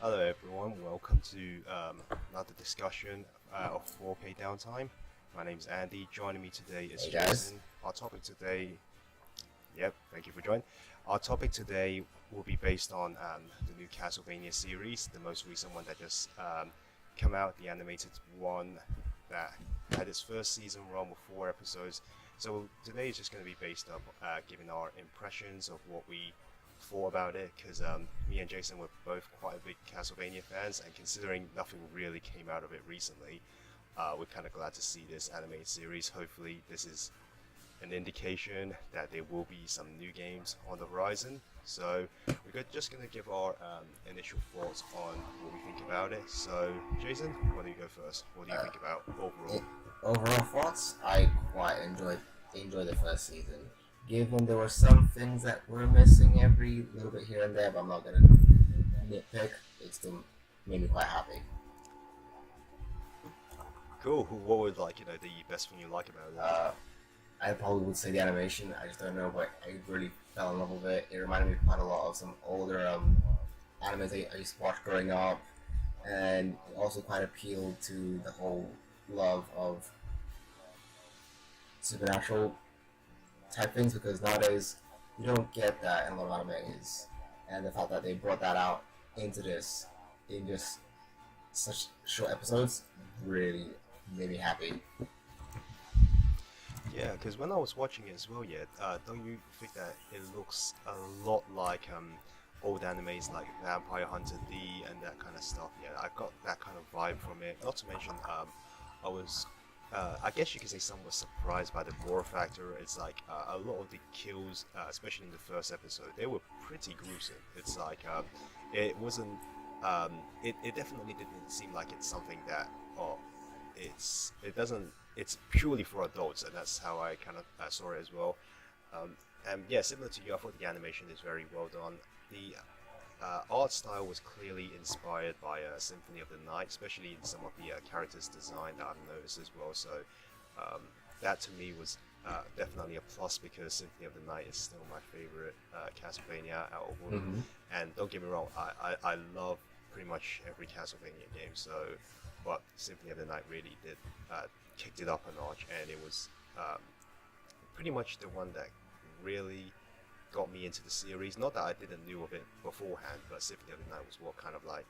Hello everyone, welcome to another discussion of 4K Downtime. My name is Andy, joining me today is Hey guys. Jason. Our topic today, thank you for joining. Our topic today will be based on the new Castlevania series, the most recent one that just came out, the animated one that had its first season run with 4 episodes. So today is just going to be based up giving our impressions of what we thought about it, because me and Jason were both quite a big Castlevania fans, and considering nothing really came out of it recently, we're kind of glad to see this animated series. Hopefully this is an indication that there will be some new games on the horizon. So just going to give our initial thoughts on what we think about it. So Jason, why don't you go first? What do you think about overall? Overall thoughts, I quite enjoyed the first season. Given there were some things that were missing every little bit here and there, but I'm not gonna nitpick. It still made me quite happy. Cool. What was the best thing you like about it? I probably would say the animation. I just don't know, but I really fell in love with it. It reminded me quite a lot of some older animes I used to watch growing up, and it also quite appealed to the whole love of supernatural type things, because nowadays you don't get that in a lot of animes, and the fact that they brought that out into this in just such short episodes really made me happy. Yeah, because when I was watching it as well, don't you think that it looks a lot like old animes like Vampire Hunter D and that kind of stuff? Yeah, I got that kind of vibe from it. Not to mention, I was, I guess you could say, somewhat surprised by the gore factor. It's like a lot of the kills, especially in the first episode, they were pretty gruesome. It's like it wasn't, it definitely didn't seem like it's something that, it doesn't. It's purely for adults, and that's how I kind of saw it as well. And yeah, similar to you, I thought the animation is very well done. The art style was clearly inspired by Symphony of the Night, especially in some of the characters' design that I've noticed as well. So that to me was definitely a plus, because Symphony of the Night is still my favorite Castlevania out of all. And don't get me wrong, I love pretty much every Castlevania game. So, but Symphony of the Night really did kicked it up a notch, and it was pretty much the one that really got me into the series. Not that I didn't knew of it beforehand, but Symphony of the Night was what kind of like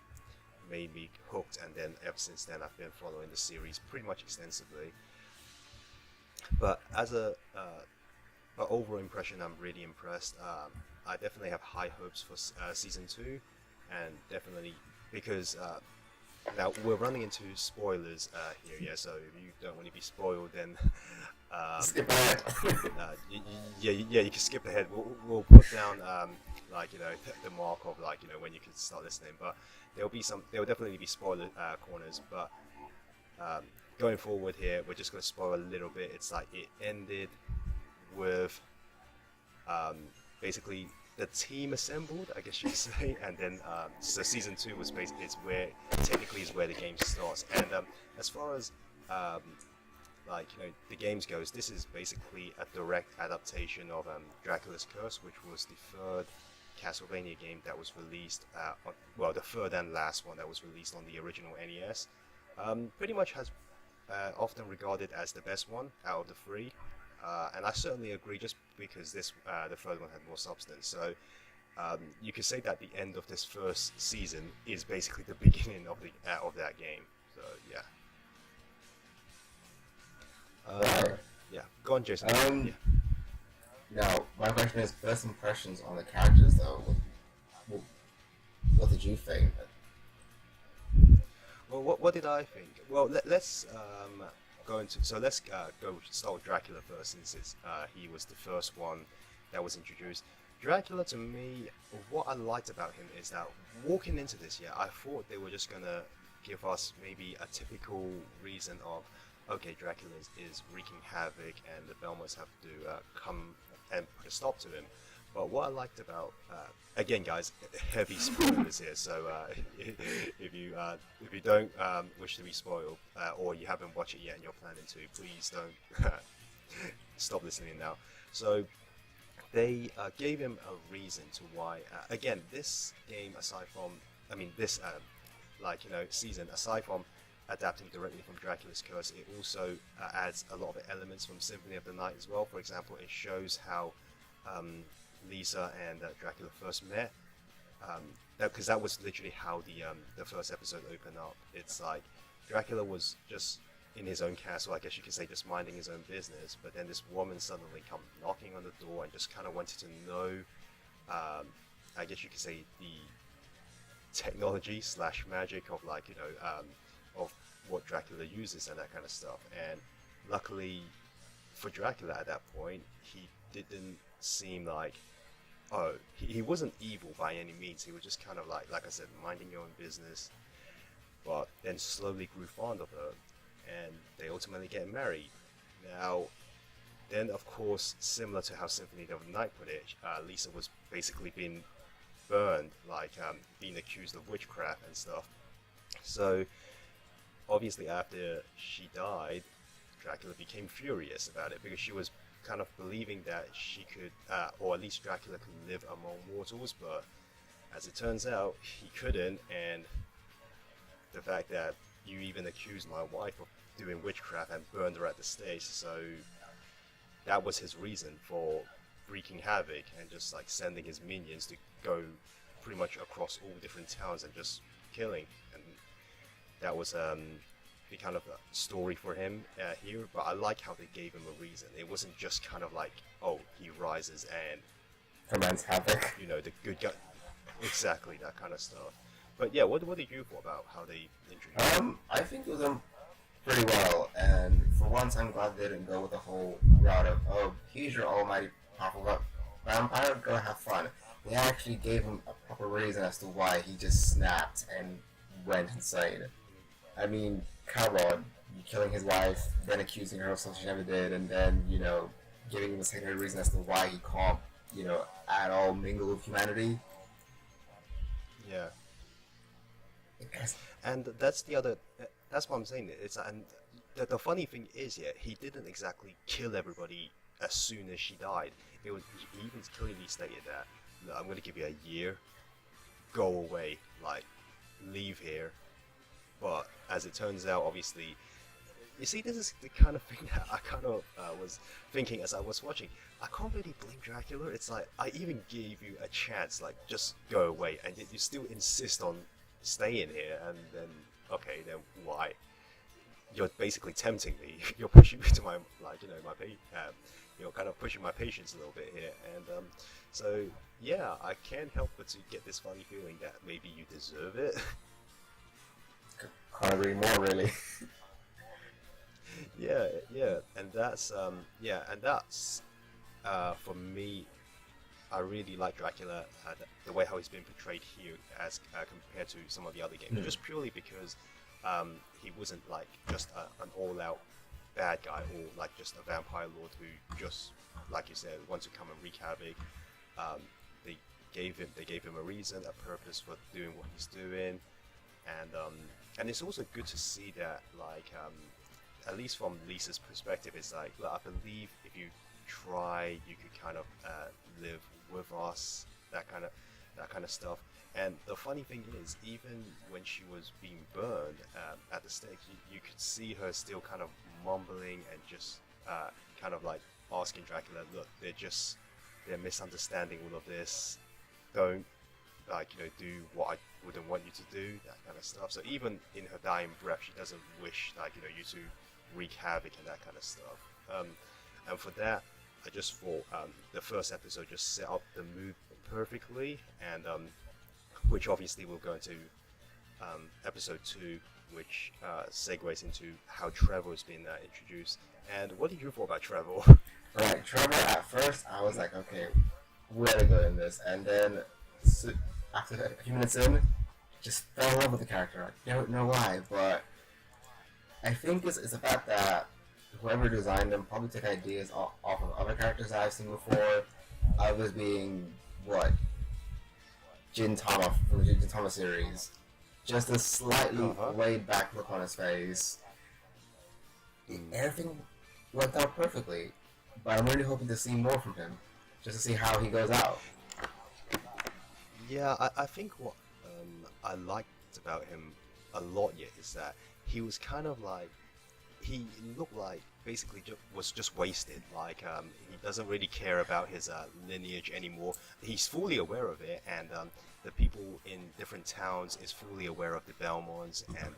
made me hooked, and then ever since then I've been following the series pretty much extensively. But as a overall impression, I'm really impressed. I definitely have high hopes for season 2, and definitely because now we're running into spoilers here, yeah. So if you don't want to be spoiled, then Skip ahead. you can skip ahead. We'll put down the mark of when you can start listening. But there will definitely be spoiler corners. But going forward here, we're just going to spoil a little bit. It's like it ended with basically the team assembled, I guess you could say, and then so season 2 was basically is where the game starts. And as far as the games goes, this is basically a direct adaptation of Dracula's Curse, which was the third Castlevania game that was released, the third and last one that was released on the original NES. Pretty much has often regarded as the best one out of the three. And I certainly agree, just because the third one had more substance. So you could say that the end of this first season is basically the beginning of that game. So yeah. Yeah, go on, Jason. Yeah. Now, my question is, first impressions on the characters, though. What did you think? Well, what did I think? Well, let's let's go start with Dracula first, since he was the first one that was introduced. Dracula, to me, what I liked about him is that walking into this, I thought they were just gonna give us maybe a typical reason of, okay, Dracula is wreaking havoc, and the Belmonts have to come and put a stop to him. But what I liked about, again, guys, heavy spoilers here. So if you don't wish to be spoiled, or you haven't watched it yet and you're planning to, please don't stop listening now. So they gave him a reason to why. Again, this game, aside from I mean, this season, aside from adapting directly from Dracula's Curse, it also adds a lot of elements from Symphony of the Night as well. For example, it shows how Lisa and Dracula first met. Because that was literally how the first episode opened up. It's like Dracula was just in his own castle, I guess you could say, just minding his own business. But then this woman suddenly come knocking on the door and just kind of wanted to know, I guess you could say, the technology slash magic of of what Dracula uses and that kind of stuff. And luckily for Dracula at that point, he didn't seem like, he wasn't evil by any means. He was just kind of like I said, minding your own business. But then slowly grew fond of her, and they ultimately get married. Now, then of course, similar to how Symphony of the Night put it, Lisa was basically being burned, being accused of witchcraft and stuff. So obviously after she died, Dracula became furious about it, because she was kind of believing that she could, or at least Dracula could live among mortals, but as it turns out, he couldn't. And the fact that you even accused my wife of doing witchcraft and burned her at the stake, so that was his reason for wreaking havoc and just like sending his minions to go pretty much across all different towns and just killing. And that was the kind of story for him here. But I like how they gave him a reason. It wasn't just kind of like, oh, he rises and commands havoc. You know, the good guy. Exactly, that kind of stuff. But yeah, what did you thought about how they introduced I think it was done pretty well, and for once I'm glad they didn't go with the whole route of, oh, here's your almighty powerful vampire, go have fun. They actually gave him a proper reason as to why he just snapped and went insane. I mean, Carod, killing his wife, then accusing her of something she never did, and then, giving him a secondary reason as to why he can't, at all mingle with humanity. Yeah. And that's the other. That's what I'm saying. And the funny thing is, yeah, he didn't exactly kill everybody as soon as she died. He even clearly stated that, look, I'm going to give you a year. Go away, leave here. But as it turns out, obviously, you see, this is the kind of thing that I kind of was thinking as I was watching. I can't really blame Dracula. It's like, I even gave you a chance, just go away, and yet you still insist on staying here. And then, okay, then why? You're basically tempting me. You're pushing me to my, you're kind of pushing my patience a little bit here. And so yeah, I can't help but to get this funny feeling that maybe you deserve it. Can't agree more, really. Yeah, and that's for me, I really like Dracula, the way how he's been portrayed here as compared to some of the other games, just purely because he wasn't just an all-out bad guy, or just a vampire lord who just, like you said, wants to come and wreak havoc. They gave him a reason, a purpose for doing what he's doing, and it's also good to see that, at least from Lisa's perspective, it's like, look, I believe if you try, you could kind of live with us, that kind of stuff. And the funny thing is, even when she was being burned at the stake, you could see her still kind of mumbling and just kind of asking Dracula, look, they're misunderstanding all of this. Don't do what I wouldn't want you to do, that kind of stuff. So even in her dying breath, she doesn't wish you to wreak havoc and that kind of stuff. And for that, I just thought the first episode just set up the mood perfectly, and which obviously we'll go into episode 2, which segues into how Trevor has been introduced. And what did you thought about Trevor? Right, Trevor, at first I was like, okay, where to go in this? And then after a few minutes in, just fell in love with the character. I don't know why, but I think it's the fact that whoever designed them probably took ideas off of other characters I've seen before. Others being, Jin Tama from the Jin Tama series. Just a slightly laid back look on his face. Everything worked out perfectly. But I'm really hoping to see more from him, just to see how he goes out. Yeah, I think what I liked about him a lot yet is that he was kind of like he looked like basically was just wasted. Like he doesn't really care about his lineage anymore. He's fully aware of it, and the people in different towns is fully aware of the Belmonts and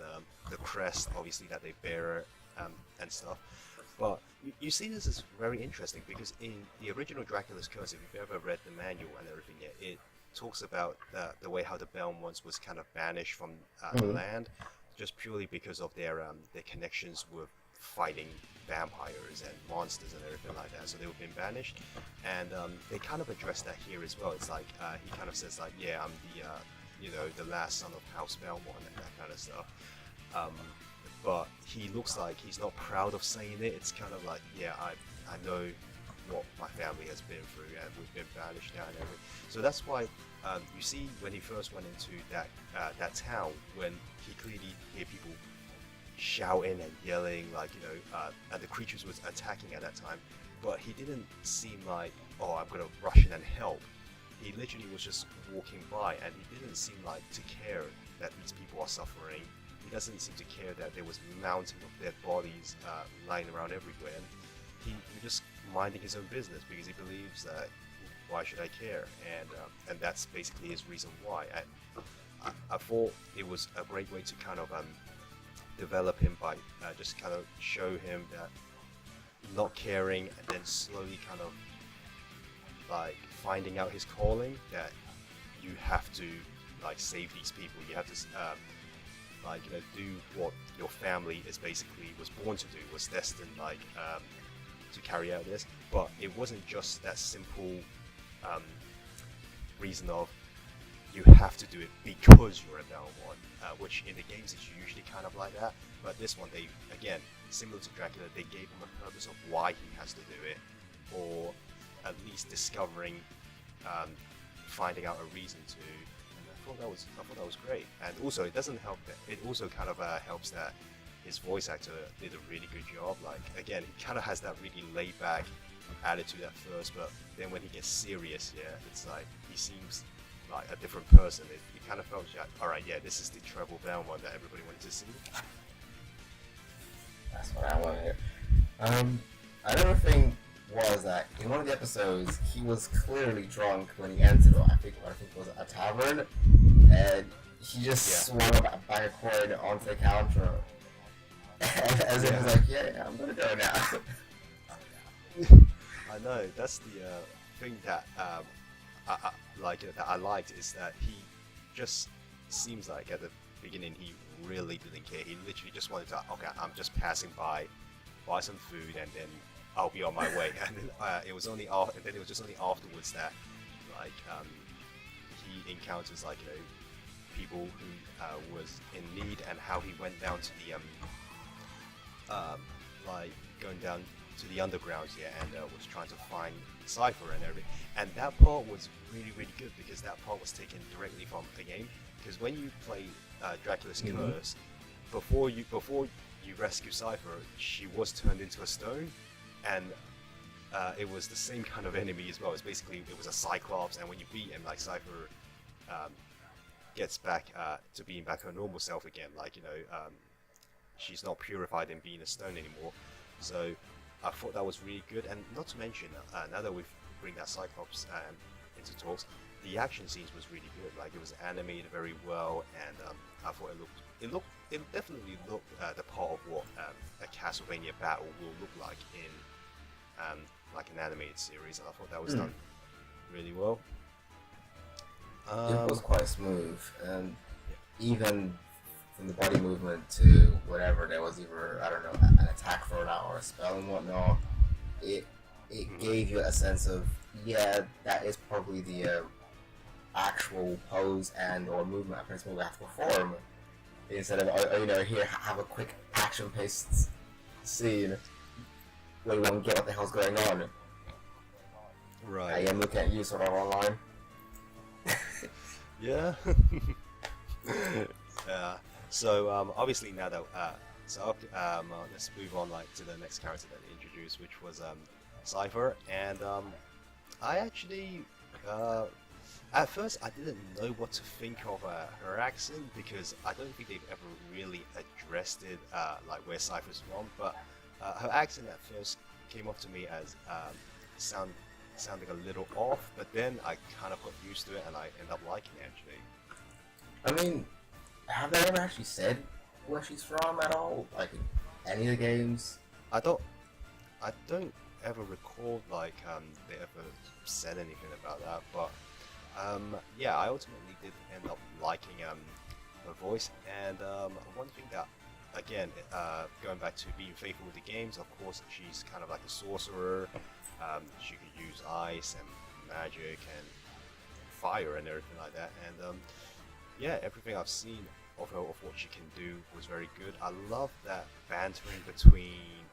the crest, obviously that they bear and stuff. But you see, this is very interesting because in the original Dracula's Curse, if you've ever read the manual and everything, it talks about the way how the Belmonts was kind of banished from the Mm-hmm. land, just purely because of their connections with fighting vampires and monsters and everything like that. So they were being banished, and they kind of address that here as well. It's like he kind of says like, yeah, I'm the the last son of House Belmont and that kind of stuff. Um, but he looks like he's not proud of saying it. It's kind of like, yeah, I know what my family has been through, and we've been banished now and everything. So that's why you see when he first went into that town, when he clearly hear people shouting and yelling, like and the creatures was attacking at that time, but he didn't seem like, oh, I'm gonna rush in and help. He literally was just walking by, and he didn't seem like to care that these people are suffering. He doesn't seem to care that there was mountains of dead bodies lying around everywhere. And he just minding his own business because he believes that why should I care? And that's basically his reason why. And I thought it was a great way to kind of develop him by just kind of show him that not caring and then slowly kind of like finding out his calling, that you have to like save these people. You have to like do what your family is basically was born to do, was destined like to carry out this. But it wasn't just that simple reason of you have to do it because you're a Belmont, which in the games is usually kind of like that. But this one, they again, similar to Dracula, they gave him a purpose of why he has to do it, or at least discovering, finding out a reason to. And I thought that was great. And also, it doesn't help that it also kind of helps that his voice actor did a really good job. Like again, he kind of has that really laid back attitude at first, but then when he gets serious, yeah, it's like he seems like a different person. It kind of felt like, all right, yeah, this is the Treble Belmont that everybody wanted to see. That's what I want to hear. Another thing was that in one of the episodes, he was clearly drunk when he entered, I think it was a tavern, and he just swung a bag of coin onto the counter, as if he was like, yeah, I'm gonna go now. I know, that's the thing that I like that I liked is that he just seems like at the beginning he really didn't care. He literally just wanted to, okay, I'm just passing by, buy some food, and then I'll be on my way. And then it was just only afterwards that like he encounters like people who was in need, and how he went down to the like going down to the underground, and was trying to find Cypher and everything. And that part was really, really good because that part was taken directly from the game. Because when you play Dracula's Curse, before you rescue Cypher, she was turned into a stone, and it was the same kind of enemy as well. It was a Cyclops, and when you beat him, like Cypher gets back to being back her normal self again. Like she's not purified in being a stone anymore. So I thought that was really good. And not to mention, now that we bring that Cyclops into talks, the action scenes was really good. Like it was animated very well, and I thought it definitely looked the part of what a Castlevania battle will look like in like an animated series. And I thought that was done really well. It was quite smooth, and even from the body movement to whatever, there was either, I don't know, an attack for an hour, a spell and whatnot. It gave you a sense of, yeah, that is probably the actual pose and or movement a person will have to perform, instead of here, have a quick action-paced scene where you won't get what the hell's going on. Right. I am looking at you sort of online. Yeah. Yeah. So obviously now that let's move on like to the next character that they introduced, which was Cypher, and I actually At first, I didn't know what to think of her accent because I don't think they've ever really addressed it, like where Cypher's from. But her accent at first came off to me as sound sounding a little off. But then I kind of got used to it, and I end up liking it actually. I mean, have they ever actually said where she's from at all? Like in any of the games? I don't, I don't ever recall like they ever said anything about that. But yeah, I ultimately did end up liking her voice, and one thing that, again, going back to being faithful with the games, of course, she's kind of like a sorcerer. She could use ice and magic and fire and everything like that, and yeah, everything I've seen of her, of what she can do, was very good. I love that bantering between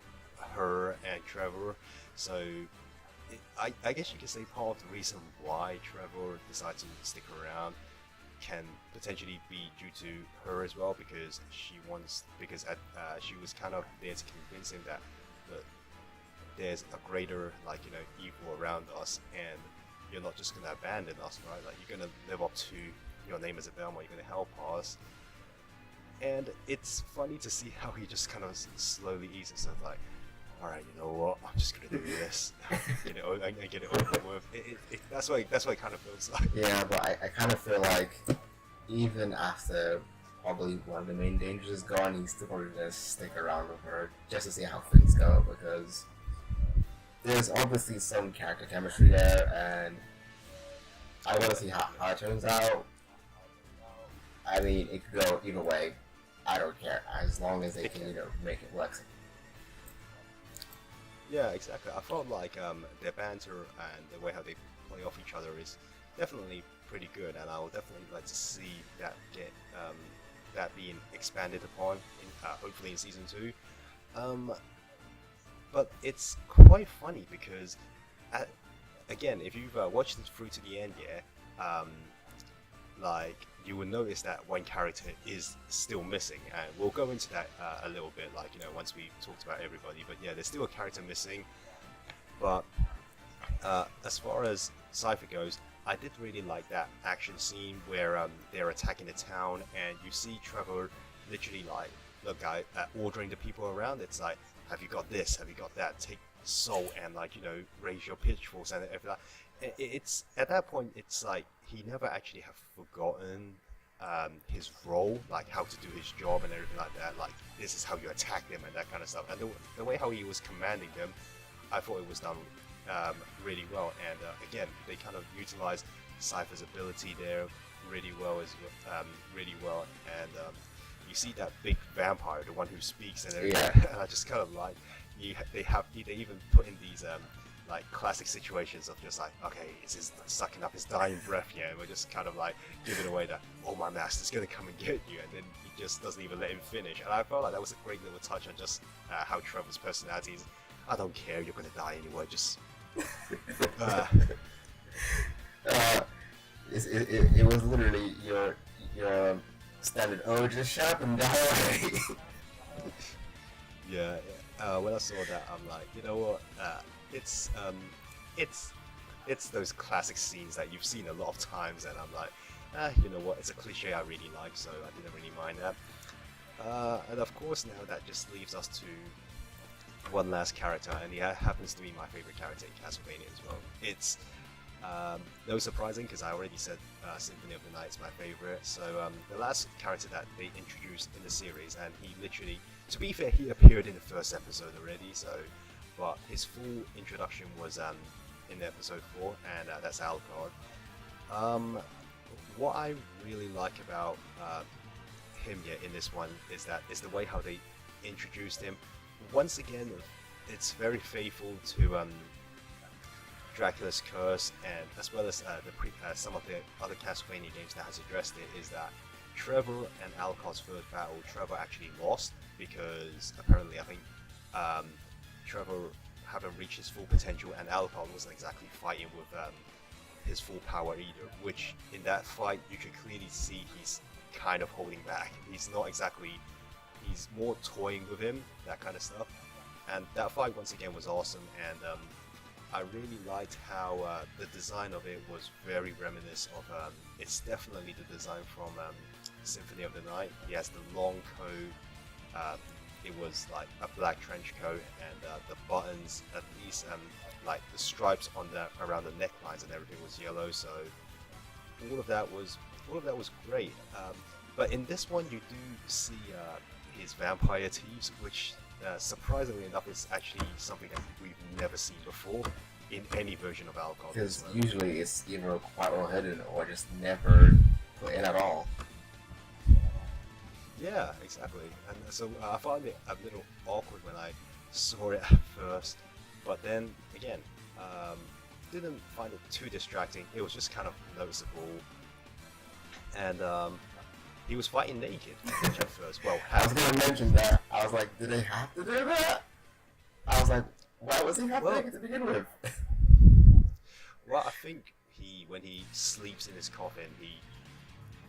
her and Trevor. So I guess you could say part of the reason why Trevor decided to stick around can potentially be due to her as well, because she was kind of there to convince him that look, there's a greater, like, evil around us, and you're not just gonna abandon us, right? Like, you're gonna live up to your name as a Belmont, you're gonna help us. And it's funny to see how he just kind of slowly eases up, like, alright, you know what, I'm just gonna do this, and get it over with. That's what it kind of feels like. Yeah, but I kind of feel like even after probably one of the main dangers is gone, he's still probably gonna stick around with her just to see how things go, because there's obviously some character chemistry there, and I want to see how it turns out. I mean, it could go either way. I don't care, as long as they can, make it work. Yeah, exactly. I felt like their banter and the way how they play off each other is definitely pretty good, and I would definitely like to see that get that being expanded upon, hopefully in season 2. But it's quite funny because, again, if you've watched this through to the end, like, you will notice that one character is still missing, and we'll go into that a little bit, like, once we talked about everybody. But yeah, there's still a character missing. But as far as Cypher goes, I did really like that action scene where they're attacking the town, and you see Trevor literally, like, look, guy, ordering the people around. It's like, have you got this? Have you got that? Take salt and, like, raise your pitchforks and everything. It's at that point, it's like he never actually have forgotten his role, like how to do his job and everything like that. Like, this is how you attack them and that kind of stuff. And the way how he was commanding them, I thought it was done really well. And again, they kind of utilized Cypher's ability there really well really well. And you see that big vampire, the one who speaks and everything. Yeah. And I just kind of like, they even put in these like classic situations of just like, okay, it's his sucking up his dying breath, and we're just kind of like giving away that, oh, my master's gonna come and get you, and then he just doesn't even let him finish. And I felt like that was a great little touch on just how Trevor's personality is. I don't care, you're gonna die anyway, just it was literally your standard, oh, just shut up and die. Yeah. When I saw that, I'm like, you know what, it's those classic scenes that you've seen a lot of times, and I'm like, you know what, it's a cliche I really like, so I didn't really mind that. And of course, now that just leaves us to one last character, and he happens to be my favorite character in Castlevania as well. It's no surprising, because I already said Symphony of the Night is my favorite. So the last character that they introduced in the series, and he literally, to be fair, he appeared in the first episode already, so, but his full introduction was in episode 4, and that's Alucard. What I really like about him in this one is the way how they introduced him. Once again, it's very faithful to Dracula's Curse, and as well as some of the other Castlevania games that has addressed it, is that Trevor and Alucard's first battle, Trevor actually lost, because apparently, I think, Trevor haven't reached his full potential, and Alucard wasn't exactly fighting with his full power either, which in that fight you can clearly see he's kind of holding back. He's not exactly, he's more toying with him, that kind of stuff. And that fight once again was awesome, and I really liked how the design of it was very reminiscent of. It's definitely the design from Symphony of the Night. He has the long coat. It was like a black trench coat, and the buttons, at least, like the stripes on the around the necklines and everything was yellow. So all of that was great. But in this one, you do see his vampire teeth, which surprisingly enough is actually something that we've never seen before in any version of Alcon. Because usually it's either quite well hidden or just never put in at all. Yeah, exactly. And so I found it a little awkward when I saw it at first, but then again, didn't find it too distracting. It was just kind of noticeable, and he was fighting naked at first. Well, I was gonna mention that. I was like, did they have to do that? I was like, why was he half naked to begin with? Well, I think when he sleeps in his coffin, he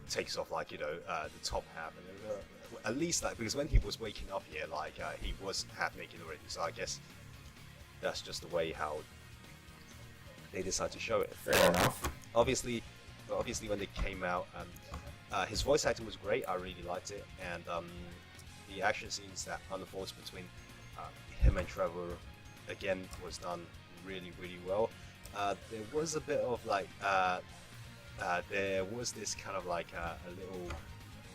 takes off like the top half, and at least like because when he was waking up here, like he was half naked already. So I guess that's just the way how they decide to show it. Fair enough. Obviously when they came out, his voice acting was great. I really liked it, and the action scenes that unfolds between him and Trevor again was done really well. There was a bit of like there was this kind of like a little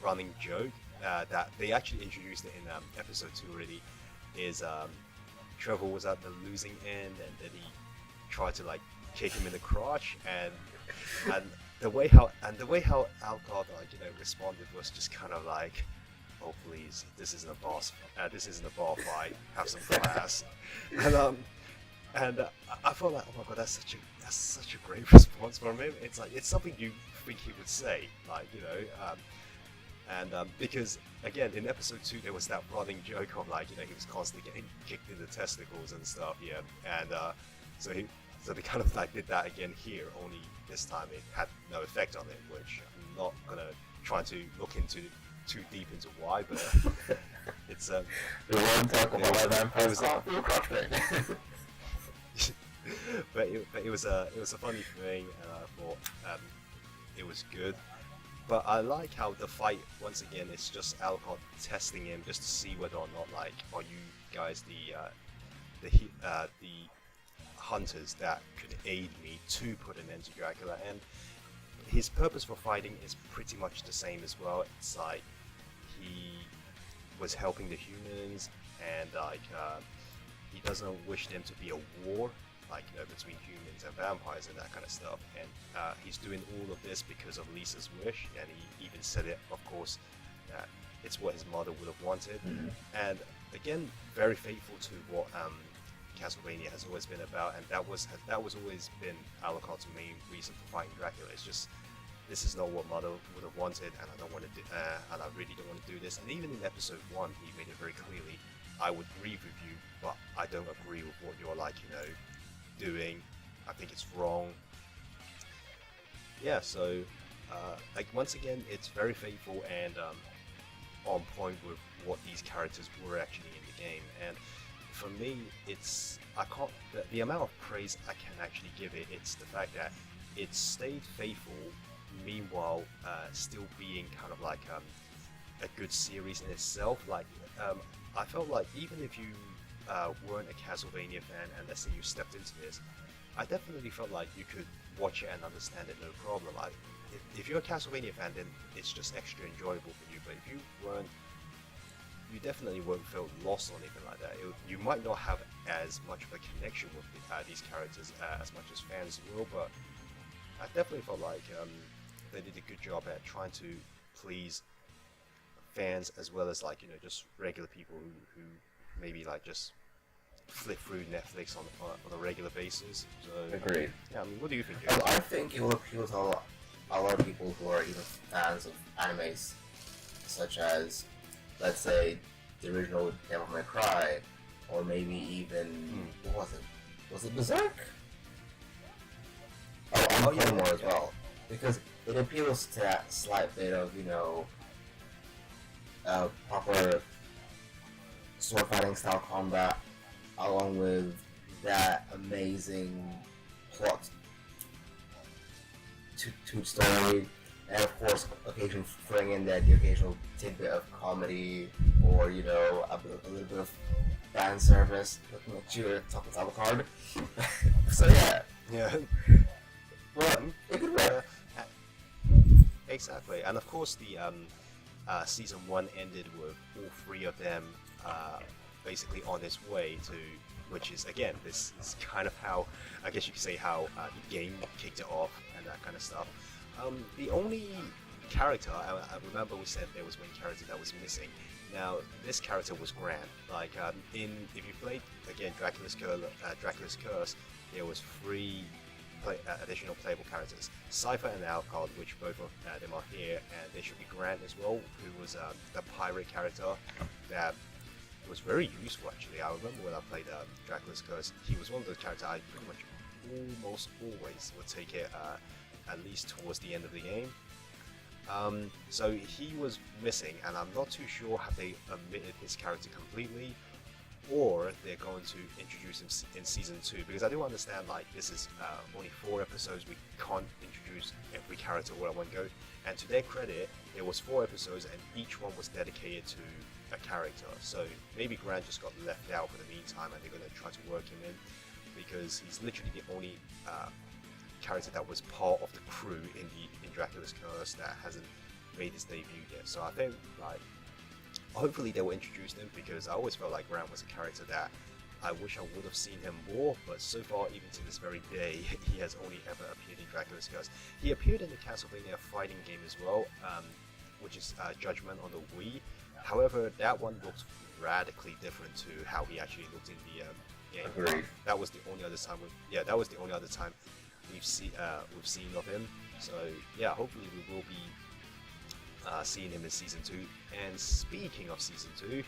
running joke that they actually introduced it in episode 2 already. Is Trevor was at the losing end, and then he tried to like kick him in the crotch, and the way how Alcott responded was just kind of like, oh please, this isn't a bar fight, have some class. And I felt like, oh my god, that's such a great response from him. It's like it's something you think he would say, like because again in episode 2 there was that running joke of like he was constantly getting kicked in the testicles and stuff, and so they kind of like did that again here, only this time it had no effect on him, which I'm not gonna try to look into too deep into why, but it's we won't talk about why vampires can't feel crotch. but it was a funny thing, and I thought it was good. But I like how the fight, once again, it's just Alcott testing him just to see whether or not, like, are you guys the hunters that could aid me to put an end to Dracula. And his purpose for fighting is pretty much the same as well. It's like he was helping the humans, and like he doesn't wish them to be a war, like between humans and vampires and that kind of stuff. And he's doing all of this because of Lisa's wish, and he even said it, of course, that it's what his mother would have wanted. And again, very faithful to what Castlevania has always been about, and that was always been Alucard's main reason for fighting Dracula. It's just, this is not what Mother would have wanted, and I don't want to do, and I really don't want to do this. And even in episode 1, he made it very clearly, I would grieve with you, but I don't agree with what you're like, doing. I think it's wrong. Yeah, so like once again, it's very faithful and on point with what these characters were actually in the game. And for me, it's the amount of praise I can actually give it. It's the fact that it stayed faithful, meanwhile still being kind of like a good series in itself. Like I felt like even if you weren't a Castlevania fan, and let's say you stepped into this, I definitely felt like you could watch it and understand it no problem. If you're a Castlevania fan, then it's just extra enjoyable for you. But if you weren't, you definitely won't feel lost or anything like that. You might not have as much of a connection with these characters as much as fans will, but I definitely felt like they did a good job at trying to please fans as well as like just regular people who maybe like just flip through Netflix on a regular basis. So, agreed. Yeah, I mean, what do you think? I think it will appeal to a lot of people who are even fans of animes, such as, let's say, the original Devil May Cry, or maybe even what was it? Was it Berserk? Oh, and Clone Wars as well, because it appeals to that slight bit of proper sword fighting style combat, along with that amazing plot to the story, and of course, occasionally throwing in the occasional tidbit of comedy or a little bit of fan service. Looking at you at the top of the card. So yeah, Yeah. well, it could work. Exactly, and of course the season one ended with all three of them basically on its way to, which is again, this is kind of how I guess you could say how the game kicked it off and that kind of stuff. The only character I remember we said there was one character that was missing. Now this character was Grant. Like if you played again Dracula's Curse, there was three additional playable characters, Cypher and Alcott, which both of them are here, and there should be Grant as well, who was the pirate character that was very useful actually. I remember when I played Dracula's Curse, he was one of those characters I pretty much almost always would take it at least towards the end of the game. So he was missing, and I'm not too sure have they omitted his character completely, or they're going to introduce him in season 2, because I do understand like this is only 4 episodes, we can't introduce every character all at one go, and to their credit there was 4 episodes and each one was dedicated to a character, so maybe Grant just got left out for the meantime and they're going to try to work him in, because he's literally the only character that was part of the crew in Dracula's Curse that hasn't made his debut yet. So I think like hopefully they will introduce him, because I always felt like Grant was a character that I wish I would have seen him more, but so far even to this very day he has only ever appeared in Dracula's Curse. He appeared in the Castlevania fighting game as well, which is Judgment on the Wii. However, that one looked radically different to how he actually looked in the game. Agreed. That was the only other time that was the only other time we've seen of him. So yeah, hopefully we will be seeing him in season 2. And speaking of season 2,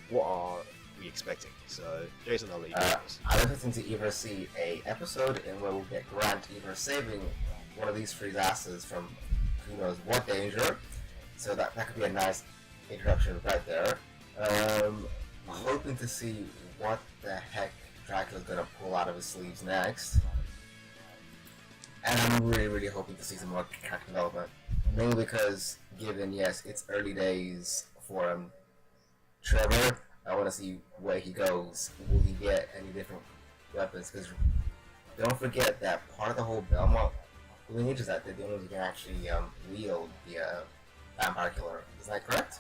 what are we expecting? So Jason, I'll let you go first. I'm expecting to either see a episode in where we'll get Grant either saving one of these three asses from who knows what danger. So that could be a nice introduction right there. I'm hoping to see what the heck Dracula's gonna pull out of his sleeves next. And I'm really, really hoping to see some more character development. Mainly because, given, yes, it's early days for Trevor, I want to see where he goes. Will he get any different weapons? Because don't forget that part of the whole Belmont lineage is that they're the only ones who can actually wield the vampire killer. Is that correct?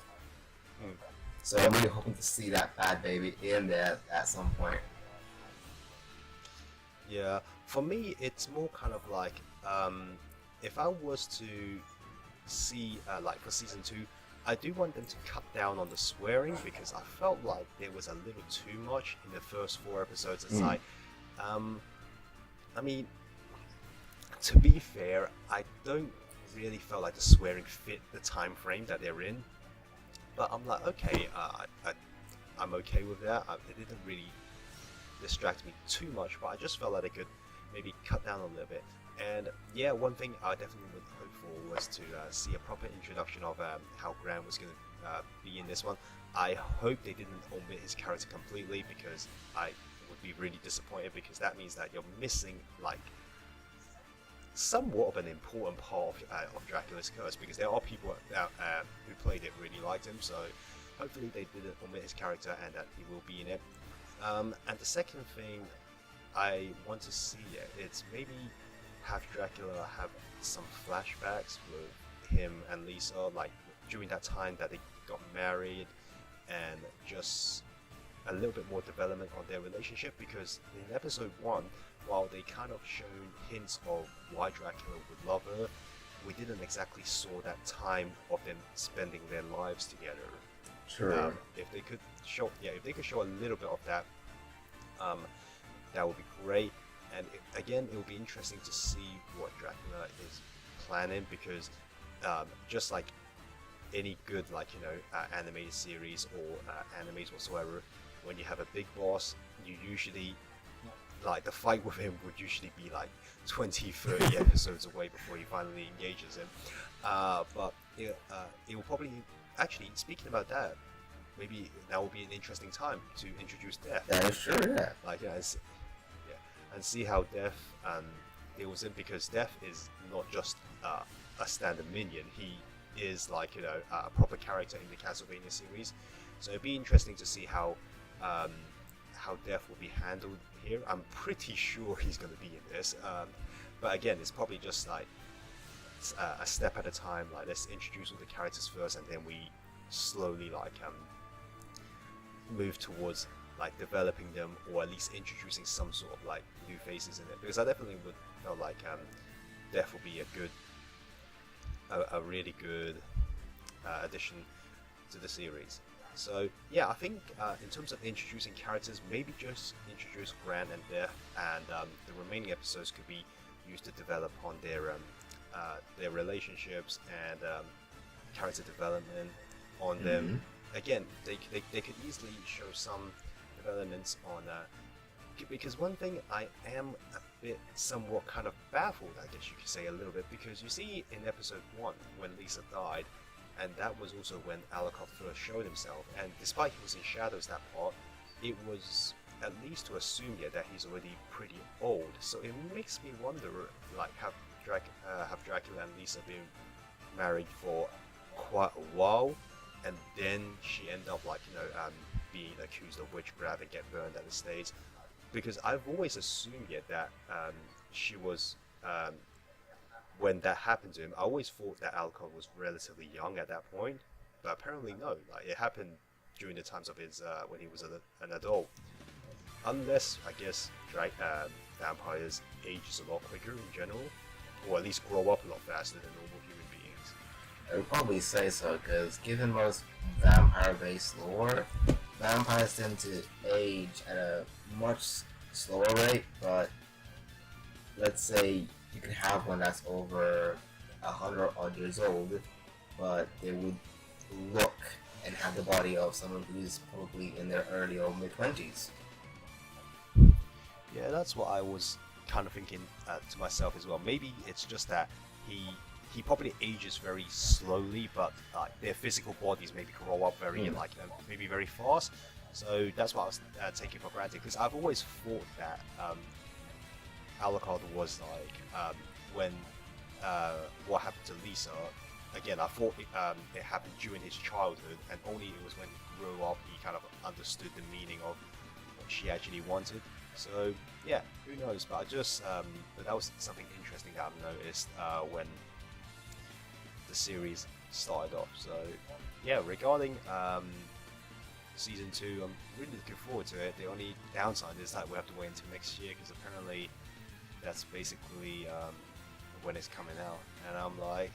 So I'm really hoping to see that bad baby in there at some point. Yeah, for me it's more kind of like if I was to see like for season 2, I do want them to cut down on the swearing, because I felt like there was a little too much in the first 4 episodes. It's like I mean, to be fair, I don't really feel like the swearing fit the time frame that they're in, but I'm like, okay, I'm okay with that. It didn't really distract me too much, but I just felt like they could maybe cut down a little bit. And yeah, one thing I definitely would hope for was to see a proper introduction of how Grant was going to be in this one. I hope they didn't omit his character completely, because I would be really disappointed, because that means that you're missing like somewhat of an important part of Dracula's Curse, because there are people that, who played it really liked him, so hopefully they didn't omit his character and that he will be in it. And the second thing I want to see it's maybe have Dracula have some flashbacks with him and Lisa, like during that time that they got married, and just a little bit more development on their relationship, because in episode 1, while they kind of shown hints of why Dracula would love her, we didn't exactly saw that time of them spending their lives together. Sure. If they could show a little bit of that, that would be great. And again, it will be interesting to see what Dracula is planning, because just like any good animated series or animes whatsoever, when you have a big boss, you usually like the fight with him would usually be like 20-30 episodes away before he finally engages him. But it will probably, actually speaking about that, maybe that will be an interesting time to introduce death. That is true, yeah. Like and see how Death deals in, because Death is not just a standard minion. He is like, you know, a proper character in the Castlevania series. So it'd be interesting to see how Death will be handled here. I'm pretty sure he's going to be in this, but again, it's probably just like a step at a time. Like, let's introduce all the characters first, and then we slowly like move towards like developing them, or at least introducing some sort of like new faces in it. Because I definitely would feel like Death will be a really good addition to the series. So yeah, I think in terms of introducing characters, maybe just introduce Grant and Death, and the remaining episodes could be used to develop on their relationships and character development on them. Again, they could easily show some developments on because one thing I am a bit somewhat kind of baffled, I guess you could say a little bit, because you see in episode 1 when Lisa died, and that was also when Alucard first showed himself, and despite he was in shadows that part, it was at least to assume that he's already pretty old. So it makes me wonder, like, have Dracula and Lisa been married for quite a while, and then she end up like, you know, being accused of witchcraft and get burned at the stakes? Because I've always assumed that she was when that happened to him, I always thought that Alucard was relatively young at that point, but apparently no. Like, it happened during the times of his when he was an adult. Unless, I guess, vampires ages a lot quicker in general, or at least grow up a lot faster than normal human beings. I would probably say so, because given most vampire-based lore, vampires tend to age at a much slower rate, but let's say you could have one that's over 100 odd years old, but they would look and have the body of someone who's probably in their early or mid-20s. Yeah, that's what I was kind of thinking to myself as well. Maybe it's just that he probably ages very slowly, but their physical bodies maybe grow up very maybe very fast. So that's what I was taking for granted, because I've always thought that Alucard was like when what happened to Lisa. Again, I thought it happened during his childhood, and only it was when he grew up he kind of understood the meaning of what she actually wanted. So yeah, who knows? But I just but that was something interesting that I've noticed when the series started off. So yeah, regarding season 2, I'm really looking forward to it. The only downside is that we have to wait until next year, because apparently that's basically when it's coming out, and I'm like,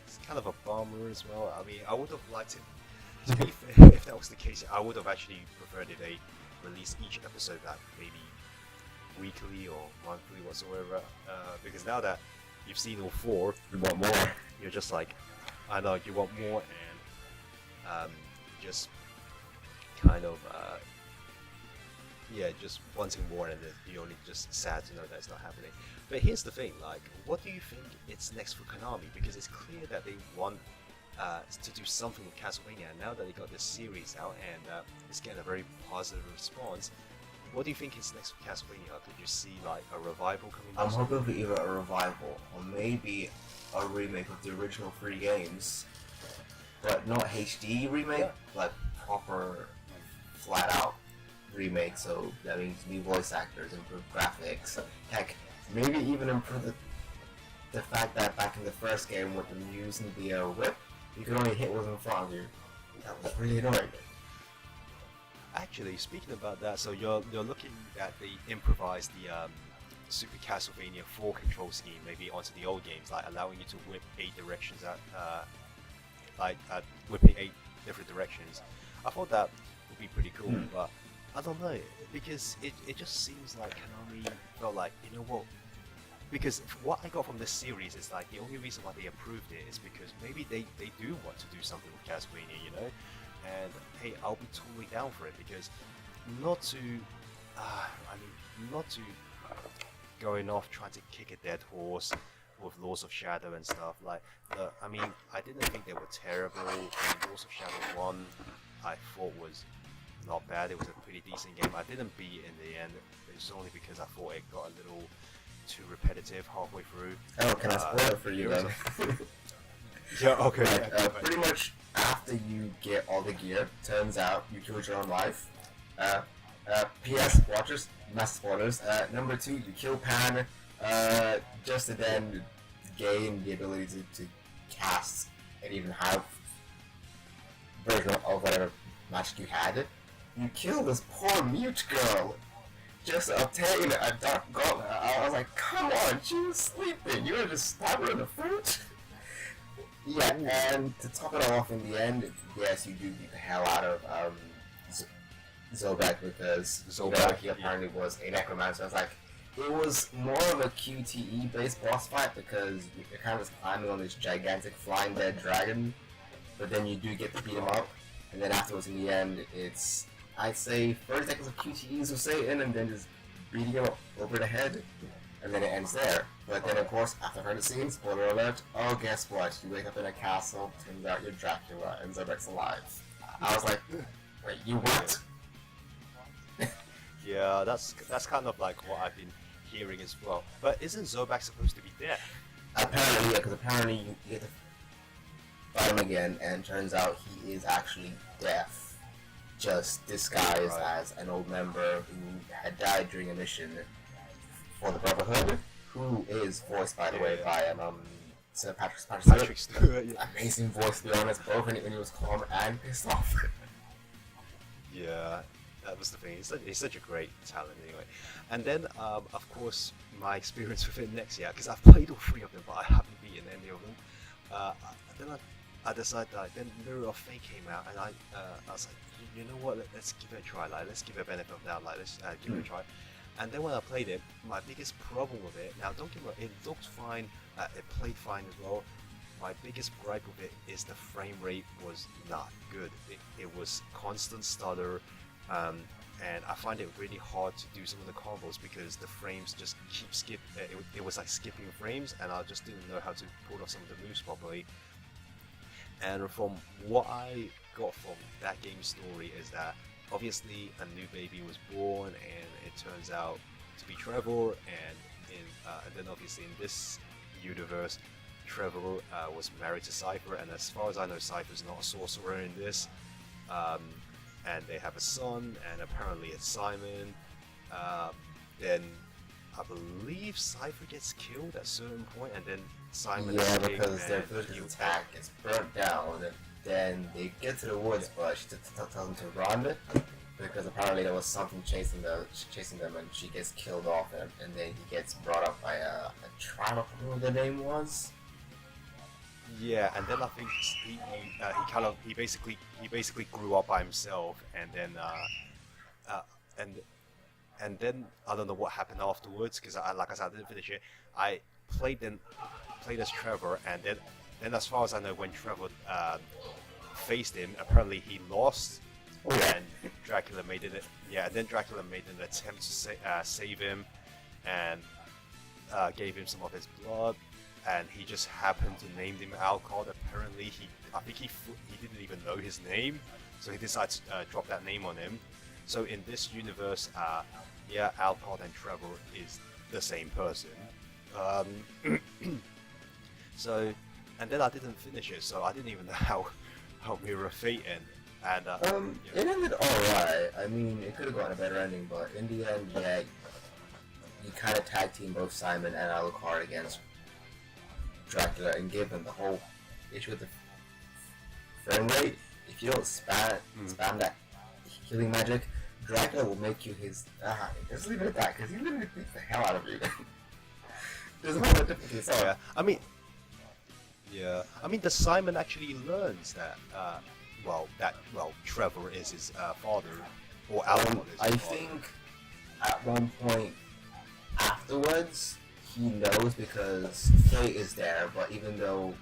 it's kind of a bummer as well. I mean, I would have liked it to be fair. If that was the case, I would have actually preferred if they release each episode like maybe weekly or monthly whatsoever, because now that you've seen all 4, You want more? you're just like, I know you want more, and just kind of just wanting more, and you're only just sad to know that it's not happening. But here's the thing, like, what do you think it's next for Konami? Because it's clear that they want to do something with Castlevania, and now that they got this series out and it's getting a very positive response, what do you think is next for Castlevania? Could you see like a revival coming I'm down? hoping for either a revival or maybe a remake of the original 3 games, but not HD remake, like proper flat out remake. So that means new voice actors, improved graphics, heck, maybe even improve the fact that back in the first game with them using the whip, you could only hit what's in front of you. That was really annoying. Actually, speaking about that, so you're looking at the improvised the Super Castlevania 4 control scheme maybe onto the old games, like allowing you to whip 8 directions at whipping 8 different directions. I thought that would be pretty cool, but I don't know, because it just seems like Konami felt like, you know what, because what I got from this series is like the only reason why they approved it is because maybe they do want to do something with Castlevania, you know. And hey, I'll be totally down for it, because not to going off trying to kick a dead horse with Laws of Shadow and stuff. Like, I didn't think they were terrible. Laws of Shadow 1, I thought was not bad. It was a pretty decent game. I didn't beat it in the end. It's only because I thought it got a little too repetitive halfway through. Oh, can I spoil it for you then? Yeah, okay. Pretty much after you get all the gear, turns out you killed your own life. P.S. Watchers, massive spoilers. Number 2, you kill Pan, just to then gain the ability to cast and even have version of whatever magic you had. You kill this poor mute girl just to obtain a dark gauntlet. I was like, come on, she was sleeping. You were just stab her in the throat. Yeah, and to top it all off in the end, yes, you do beat the hell out of Zobek because he apparently was a necromancer. I was like, it was more of a QTE based boss fight because you're kind of climbing on this gigantic flying dead dragon, but then you do get to beat him up, and then afterwards in the end, it's, I'd say 30 seconds of QTEs with Satan and then just beating him up over the head, and then it ends there. But then of course, after credit scene, spoiler alert, oh guess what, you wake up in a castle, turns out you're Dracula, and Zobek's alive. I was like, wait, you what? Yeah, that's kind of like what I've been hearing as well. But isn't Zobek supposed to be dead? Apparently, yeah, because apparently you get to fight him again, and turns out he is actually deaf, just disguised as an old member who had died during a mission for the Brotherhood, who is voiced, by the way, by Sir Patrick Stewart. Yeah. Amazing voice, to be honest, both when he was calm and pissed off. Yeah, that was the thing. He's such a great talent anyway. And then, of course, my experience with it next year, because I've played all 3 of them, but I haven't beaten any of them. Then I decided that then Mirror of Fate came out, and I was like, you know what? Let's give it a try. Like, let's give it a benefit of doubt. Like, let's give it a try. And then when I played it, my biggest problem with it, now don't get me wrong, it looked fine, it played fine as well. My biggest gripe with it is the frame rate was not good. It was constant stutter, and I find it really hard to do some of the combos because the frames just keep skipping. It was like skipping frames, and I just didn't know how to pull off some of the moves properly. And from what I got from that game's story is that obviously a new baby was born, and it turns out to be Trevor, and then obviously in this universe, Trevor was married to Cypher, and as far as I know, Cypher's not a sorcerer in this. And they have a son, and apparently it's Simon. Then I believe Cypher gets killed at a certain point, and then Simon because their village attack gets burnt down, and then they get to the woods, but she tells them to run because apparently there was something chasing them, and she gets killed off, and then he gets brought up by a tribe. I don't know what the name was. Yeah, and then I think he basically grew up by himself, and then and then I don't know what happened afterwards because like I said, I didn't finish it. I played as Trevor, and then as far as I know, when Trevor faced him, apparently he lost, and Dracula made it. Yeah, and then Dracula made an attempt to save him, and gave him some of his blood. And he just happened to name him Alcott. Apparently, I think he didn't even know his name, so he decided to drop that name on him. So in this universe, yeah, Alcott and Trevor is the same person. So, and then I didn't finish it, so I didn't even know how Mirror of Fate ended. And it ended alright. I mean, it could have gotten a better ending, but in the end, yeah, you kind of tag team both Simon and Alucard against Dracula and give them the whole issue with the frame rate. If you don't spam that healing magic, Dracula will make you his. Just leave it at that, because he literally beats the hell out of you. There's a lot of difficulty. Oh, yeah. I mean, the Simon actually learns that. Trevor is his father, or Alan is his father. Think at one point afterwards, he knows because Fate is there, but even though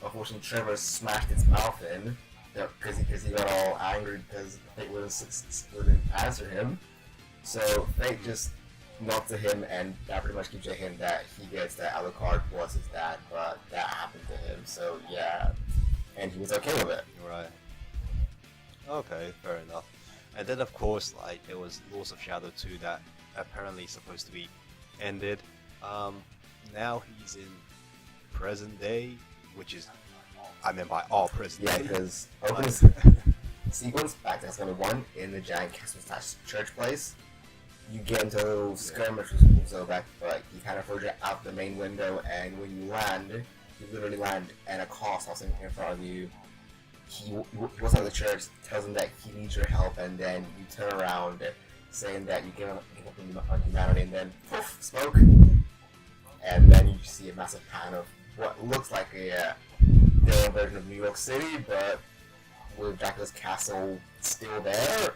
unfortunately Trevor smashed its mouth in because he got all angry because Fate wouldn't answer him, so Fate just nods to him, and that pretty much gives you a hint that he gets that Alucard was his dad, but that happened to him, so yeah, and he was okay with it. Right. Okay, fair enough. And then of course, like there was Lords of Shadow 2 that apparently supposed to be ended. Um, Now he's in present day, which is I meant by all present Yeah, day. because opening sequence back to Castlevania 1 in the giant castle slash church place, you get into a little skirmish with Zobek, but he kind of throws you out the main window, and when you land, you literally land and a cross also in front of you. He goes out of the church, tells him that he needs your help, and then you turn around saying that you give up on humanity, and then poof, smoke. And then you see a massive pan of what looks like a their own version of New York City, but with Dracula's castle still there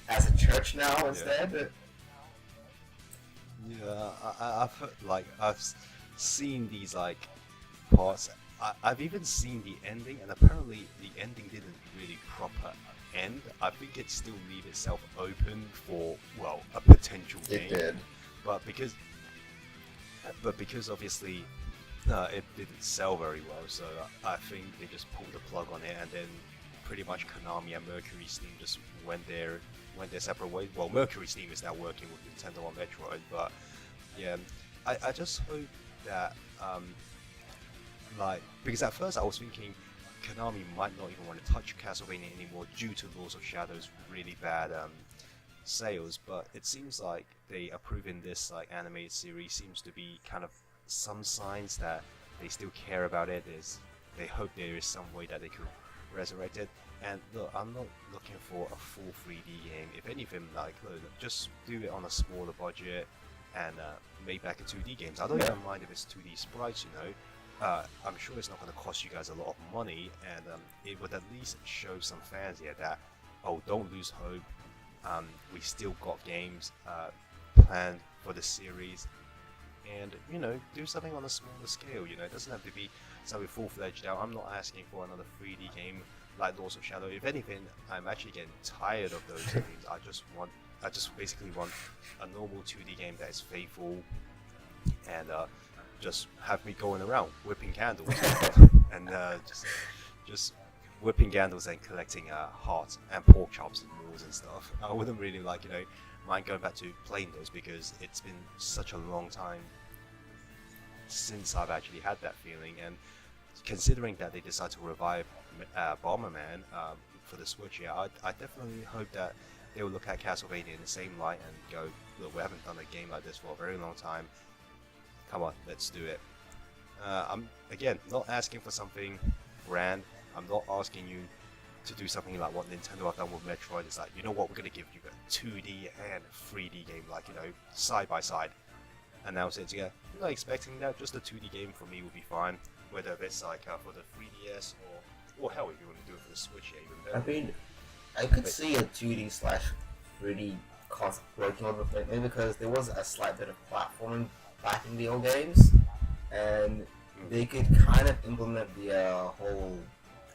as a church now instead. Yeah, I've heard, like seen these like parts. I've even seen the ending, and apparently the ending didn't really proper end. I think it still leave itself open for a potential game. It did. But because obviously it didn't sell very well, so I think they just pulled the plug on it, and then pretty much Konami and Mercury Steam just went their separate ways. Well, Mercury Steam is now working with Nintendo on Metroid, but yeah, I just hope that because at first I was thinking Konami might not even want to touch Castlevania anymore due to Lords of Shadow's really bad sales, but it seems like they approving this like animated series seems to be kind of some signs that they still care about it. They hope there is some way that they could resurrect it. And look, I'm not looking for a full 3D game. If anything, like look, just do it on a smaller budget and make back a 2D games. I don't even mind if it's 2D sprites, you know. I'm sure it's not going to cost you guys a lot of money, and it would at least show some fans here that, oh, don't lose hope. We still got games planned for the series, and you know, do something on a smaller scale. You know, it doesn't have to be something full-fledged out. I'm not asking for another 3D game like Lords of Shadow. If anything, I'm actually getting tired of those games. I just basically want a normal 2D game that is faithful and just have me going around whipping candles and just whipping candles and collecting hearts and pork chops and walls and stuff. I wouldn't really mind going back to playing those because it's been such a long time since I've actually had that feeling, and considering that they decided to revive Bomberman for the Switch, I definitely hope that they will look at Castlevania in the same light and go, look, we haven't done a game like this for a very long time. Come on, let's do it. I'm again not asking for something grand. I'm not asking you to do something like what Nintendo have done with Metroid. It's like, you know what, we're gonna give you a 2D and 3D game, like, you know, side by side. Announce it. Yeah, I'm not expecting that. Just a 2D game for me would be fine. Whether it's like for the 3DS or hell, if you want to do it for the Switch, even better. I mean, I could see a 2D slash 3D concept working on the thing, maybe because there was a slight bit of platforming back in the old games, and they could kind of implement the whole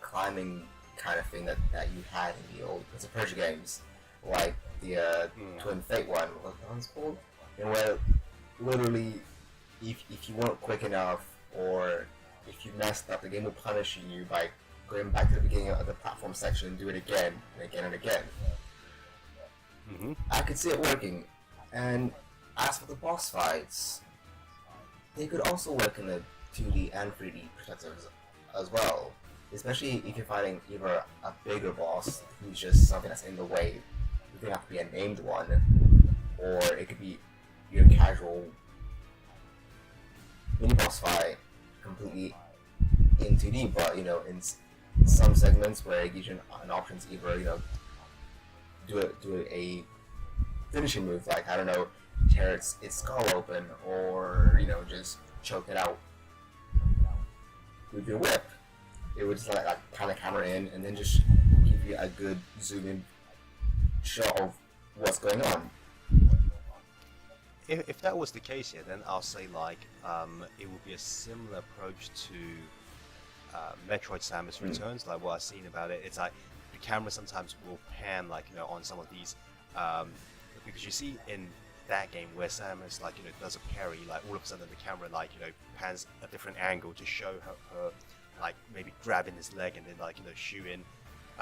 climbing kind of thing that you had in the old Prince of Persia games, like the Twin Fate one, what that one's called, and where literally if you weren't quick enough or if you messed up, the game would punish you by going back to the beginning of the platform section and do it again and again and again. I could see it working. And as for the boss fights, they could also work in the 2D and 3D perspectives as well. Especially if you're fighting either a bigger boss who's just something that's in the way, it could have to be a named one, or it could be your casual mini boss fight completely in 2D, but you know, in some segments where it gives you an option to either, you know, do a finishing move, like, I don't know, tear its skull open, or, you know, just choke it out with your whip. It would just like kind of camera in and then just give you a good zoom in shot of what's going on. If that was the case, yeah, then I'll say like it would be a similar approach to Metroid: Samus Returns, like what I've seen about it. It's like the camera sometimes will pan, like, you know, on some of these because you see in that game where Samus, like, you know, does a parry, like all of a sudden the camera, like, you know, pans a different angle to show her like maybe grabbing his leg and then, like, you know, shooting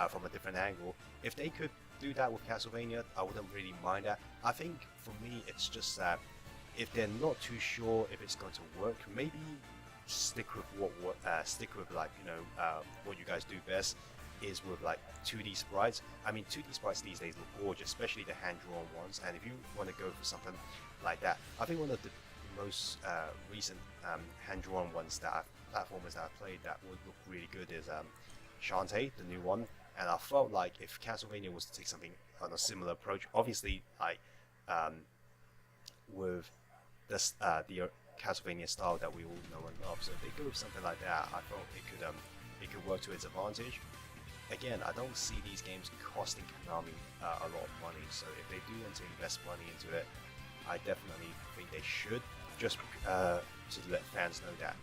from a different angle. If they could do that with Castlevania, I wouldn't really mind that. I think for me, it's just that if they're not too sure if it's going to work, maybe stick with stick with like what you guys do best is with like 2D sprites. I mean, 2D sprites these days look gorgeous, especially the hand-drawn ones. And if you want to go for something like that, I think one of the most recent hand-drawn ones that platformers that I played that would look really good is Shantae, the new one. And I felt like if Castlevania was to take something on a similar approach, obviously with this the Castlevania style that we all know and love. So if they go with something like that, I thought it could work to its advantage. Again, I don't see these games costing Konami a lot of money. So if they do want to invest money into it, I definitely think they should, just to let fans know that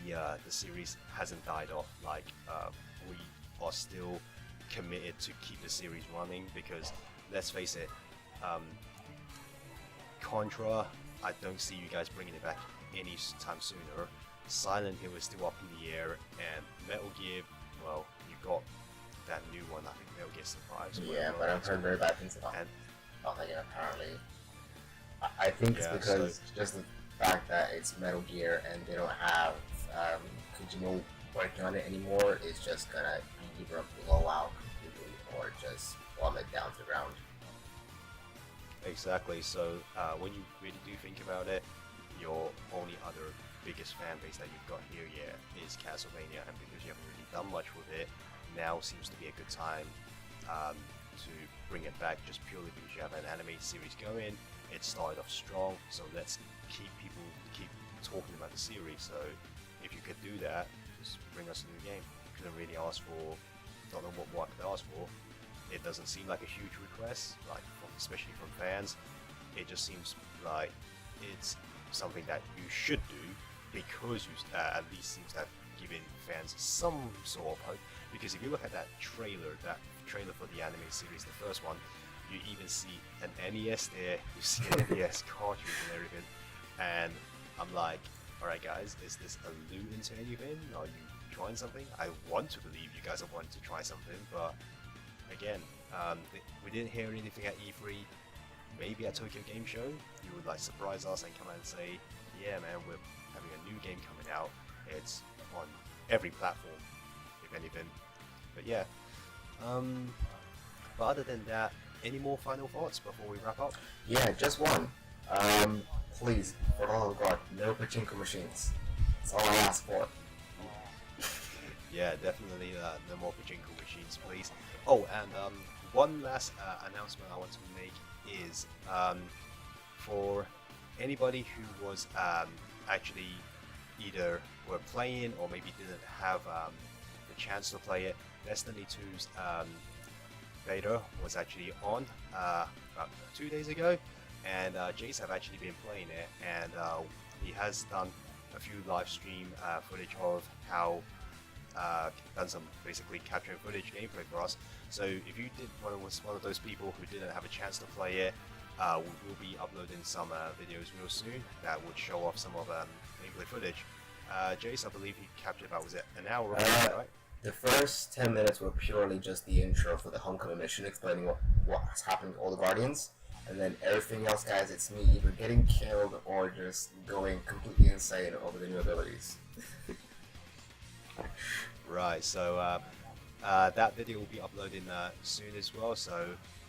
the series hasn't died off. Like we are still committed to keep the series running, because let's face it, Contra, I don't see you guys bringing it back any time sooner. Silent Hill is still up in the air, and Metal Gear, well, you got that new one, I think Metal Gear Survives. Yeah, but I've heard very bad things about and nothing apparently. I think it's because just the fact that it's Metal Gear and they don't have Kojima working on it anymore is just gonna either blow out completely or just plummet down to the ground. Exactly. So when you really do think about it, your only other biggest fan base that you've got here, is Castlevania, and because you haven't really done much with it, now seems to be a good time to bring it back, just purely because you have an anime series going. It started off strong, so let's keep talking about the series. So if you could do that, just bring us a new game. Couldn't really ask for, don't know what more I could ask for. It doesn't seem like a huge request, like especially from fans. It just seems like it's something that you should do, because you at least seems to have given fans some sort of hope. Because if you look at that trailer for the anime series, the first one, you even see an NES there, you see an NES cartridge and everything, and I'm like, alright guys, is this alluding to anything? Are you trying something? I want to believe you guys are wanting to try something, but again, we didn't hear anything at E3. Maybe at Tokyo Game Show, you would like surprise us and come out and say, yeah man, we're having a new game coming out. It's on every platform, if anything. But yeah, but other than that, any more final thoughts before we wrap up? Yeah, just one. Please, for the love of God, no pachinko machines. That's all I ask for. Yeah, definitely no more pachinko machines, please. Oh, and one last announcement I want to make is for anybody who was actually either were playing or maybe didn't have the chance to play it, Destiny 2's beta was actually on about 2 days ago, and Jace have actually been playing it, and he has done a few live stream footage of how done some basically capturing footage gameplay for us. So if you was one of those people who didn't have a chance to play it, we'll be uploading some videos real soon that would show off some of gameplay footage. Jace, I believe he captured about, was it an hour or so, right? The first 10 minutes were purely just the intro for the Homecoming mission, explaining what's happening to all the Guardians. And then everything else, guys, it's me either getting killed or just going completely insane over the new abilities. Right, so that video will be uploading soon as well. So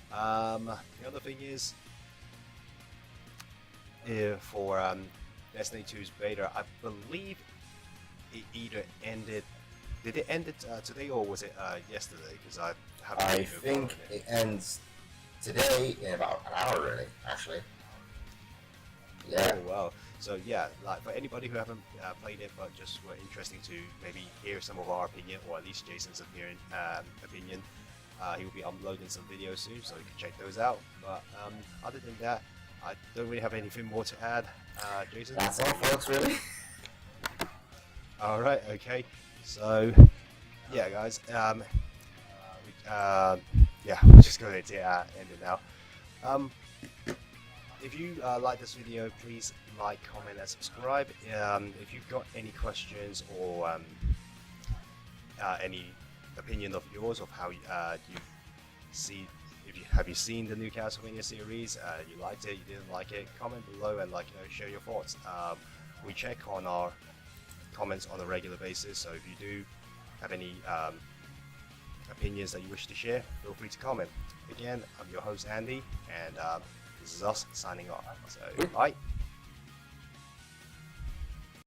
the other thing is, for Destiny 2's beta, I believe it either ended. Did it end it today, or was it yesterday? Because I haven't. I think it ends today in about an hour, really. Actually. Yeah. Oh wow. So yeah, like for anybody who haven't played it but just were interested to maybe hear some of our opinion, or at least Jason's opinion, he will be uploading some videos soon, so you can check those out. But other than that, I don't really have anything more to add. Jason? That's all, folks, really. Alright, okay. So, yeah, guys, yeah, we're just going to end it now. If you like this video, please like, comment, and subscribe. If you've got any questions or any opinion of yours of how you see if you have you seen the new Castlevania series. You liked it, you didn't like it. Comment below and share your thoughts. We check on our comments on a regular basis, so if you do have any opinions that you wish to share, feel free to comment. Again, I'm your host Andy, and this is us signing off. So bye.